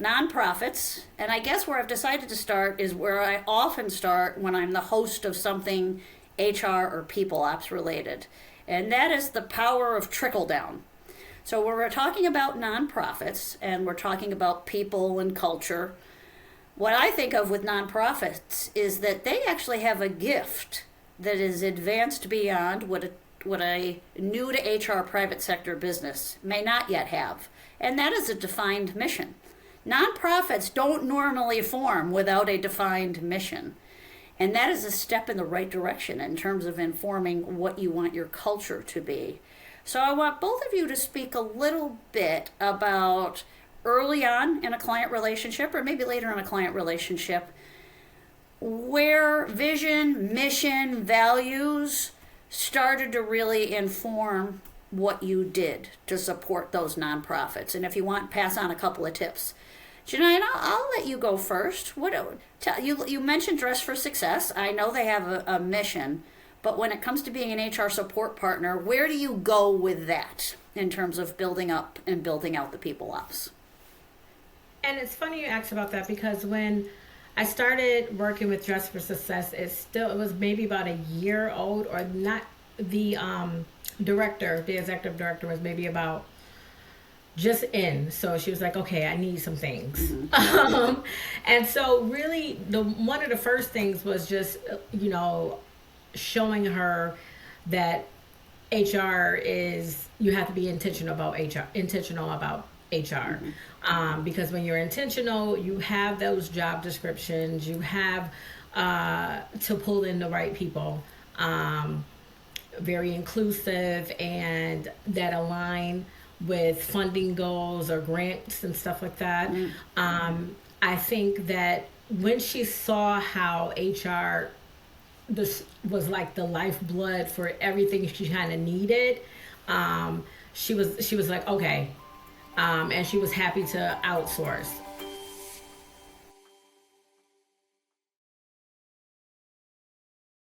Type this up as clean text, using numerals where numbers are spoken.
nonprofits, and I guess where I've decided to start is where I often start when I'm the host of something HR or people ops related, and that is the power of trickle-down. So when we're talking about nonprofits and we're talking about people and culture, what I think of with nonprofits is that they actually have a gift that is advanced beyond what a new to HR private sector business may not yet have, and that is a defined mission. Nonprofits don't normally form without a defined mission, and that is a step in the right direction in terms of informing what you want your culture to be. So I want both of you to speak a little bit about early on in a client relationship, or maybe later in a client relationship, where vision, mission, values started to really inform what you did to support those nonprofits. And if you want, pass on a couple of tips. Janine, I'll let you go first. You mentioned Dress for Success. I know they have a mission, but when it comes to being an HR support partner, where do you go with that in terms of building up and building out the people ops? And it's funny you asked about that, because when I started working with Dress for Success, it was maybe about a year old, or not. The the executive director was maybe about just in. So she was like, okay, I need some things. Mm-hmm. And so really one of the first things was just, showing her that HR is, you have to be intentional about HR. Mm-hmm. Because when you're intentional, you have those job descriptions, you have to pull in the right people, very inclusive, and that align with funding goals or grants and stuff like that. Mm-hmm. I think that when she saw how HR this was like the lifeblood for everything she kind of needed, she was like, okay. And she was happy to outsource.